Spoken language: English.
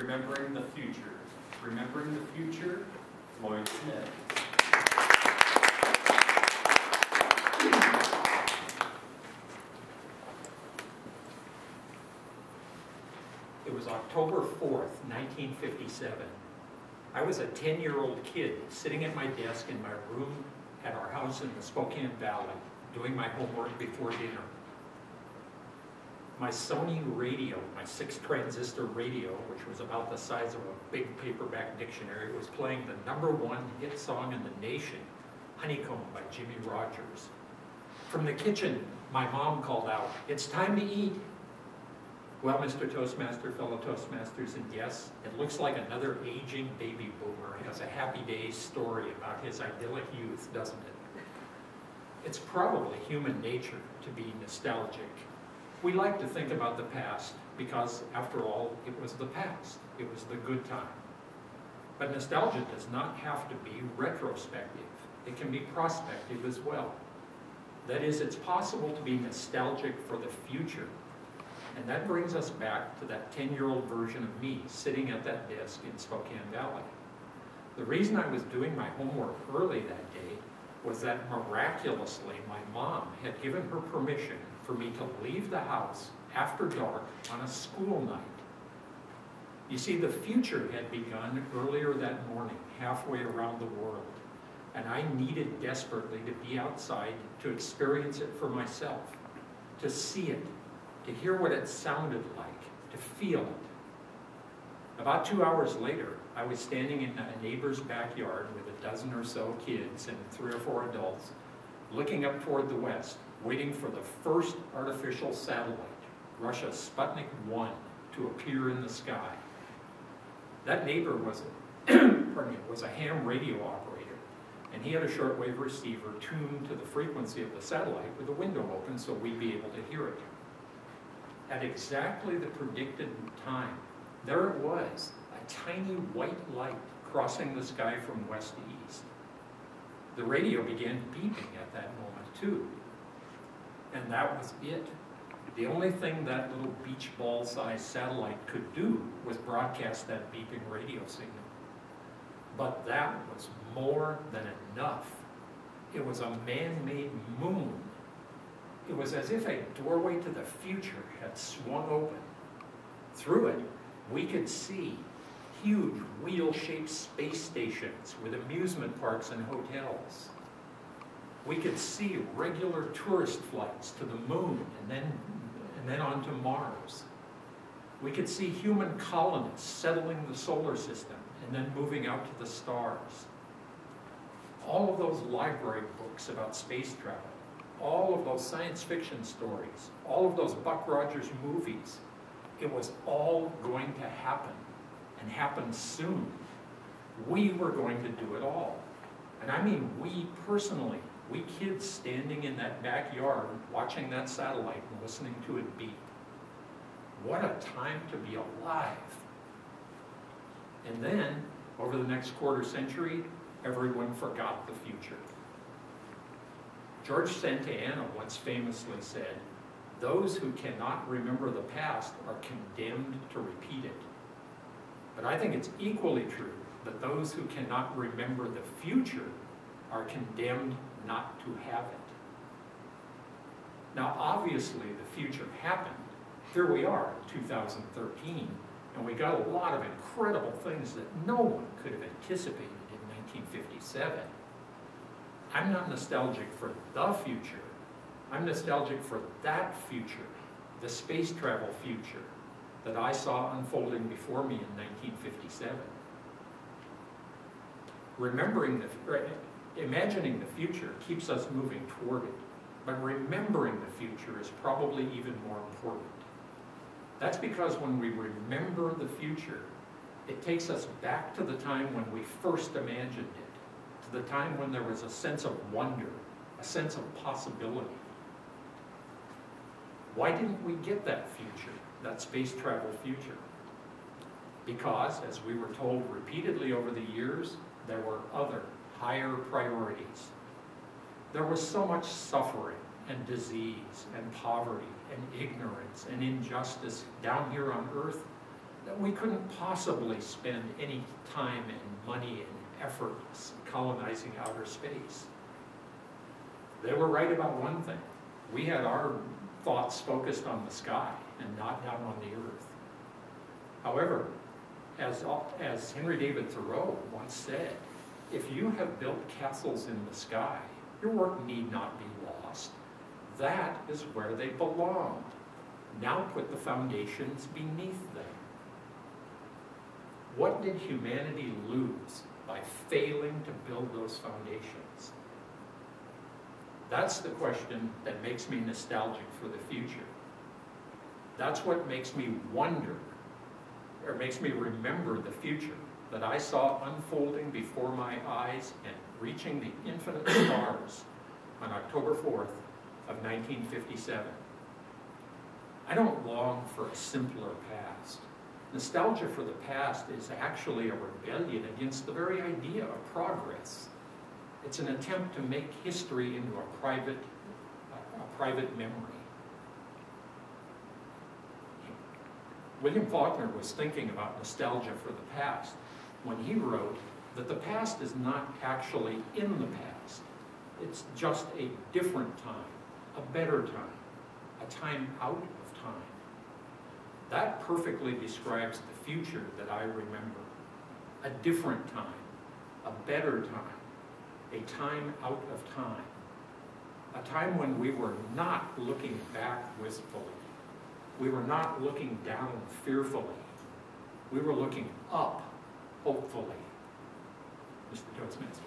Remembering the future. Remembering the future, Lloyd Smith. It was October 4th, 1957. I was a 10-year-old kid sitting at my desk in my room at our house in the Spokane Valley, doing my homework before dinner. My Sony radio, my 6-transistor radio, which was about the size of a big paperback dictionary, was playing the #1 hit song in the nation, Honeycomb by Jimmy Rogers. From the kitchen, my mom called out, "It's time to eat." Well, Mr. Toastmaster, fellow Toastmasters, and yes, it looks like another aging baby boomer has a Happy Days story about his idyllic youth, doesn't it? It's probably human nature to be nostalgic. We like to think about the past because, after all, it was the past. It was the good time. But nostalgia does not have to be retrospective. It can be prospective as well. That is, it's possible to be nostalgic for the future. And that brings us back to that 10-year-old version of me sitting at that desk in Spokane Valley. The reason I was doing my homework early that day was that miraculously my mom had given her permission for me to leave the house after dark on a school night. You see, the future had begun earlier that morning, halfway around the world, and I needed desperately to be outside to experience it for myself, to see it, to hear what it sounded like, to feel it. About 2 hours later, I was standing in a neighbor's backyard with a dozen or so kids and 3 or 4 adults, looking up toward the west, waiting for the first artificial satellite, Russia's Sputnik 1, to appear in the sky. That neighbor was was a ham radio operator, and he had a shortwave receiver tuned to the frequency of the satellite with the window open so we'd be able to hear it. At exactly the predicted time, there it was, a tiny white light crossing the sky from west to east. The radio began beeping at that moment too. And that was it. The only thing that little beach ball-sized satellite could do was broadcast that beeping radio signal. But that was more than enough. It was a man-made moon. It was as if a doorway to the future had swung open. Through it, we could see huge wheel-shaped space stations with amusement parks and hotels. We could see regular tourist flights to the moon and then on to Mars. We could see human colonists settling the solar system and then moving out to the stars. All of those library books about space travel, all of those science fiction stories, all of those Buck Rogers movies, it was all going to happen, and happen soon. We were going to do it all. And I mean we personally, we kids standing in that backyard watching that satellite and listening to it beep. What a time to be alive. And then, over the next quarter century, everyone forgot the future. George Santayana once famously said, "Those who cannot remember the past are condemned to repeat it." But I think it's equally true that those who cannot remember the future are condemned not to have it. Now, obviously, the future happened. Here we are in 2013, and we got a lot of incredible things that no one could have anticipated in 1957. I'm not nostalgic for the future. I'm nostalgic for that future, the space travel future that I saw unfolding before me in 1957. Imagining the future keeps us moving toward it, but remembering the future is probably even more important. That's because when we remember the future, it takes us back to the time when we first imagined it, to the time when there was a sense of wonder, a sense of possibility. Why didn't we get that future, that space travel future? Because, as we were told repeatedly over the years, there were other, higher priorities. There was so much suffering and disease and poverty and ignorance and injustice down here on Earth that we couldn't possibly spend any time and money and effort colonizing outer space. They were right about one thing. We had our thoughts focused on the sky and not down on the earth. However, as Henry David Thoreau once said, if you have built castles in the sky, your work need not be lost. That is where they belong. Now put the foundations beneath them. What did humanity lose by failing to build those foundations? That's the question that makes me nostalgic for the future. That's what makes me wonder, or makes me remember the future that I saw unfolding before my eyes and reaching the infinite stars on October 4th of 1957. I don't long for a simpler past. Nostalgia for the past is actually a rebellion against the very idea of progress. It's an attempt to make history into a private memory. William Faulkner was thinking about nostalgia for the past when he wrote that the past is not actually in the past. It's just a different time, a better time, a time out of time. That perfectly describes the future that I remember. A different time, a better time, a time out of time. A time when we were not looking back wistfully. We were not looking down fearfully. We were looking up hopefully. Mr. Toastmaster.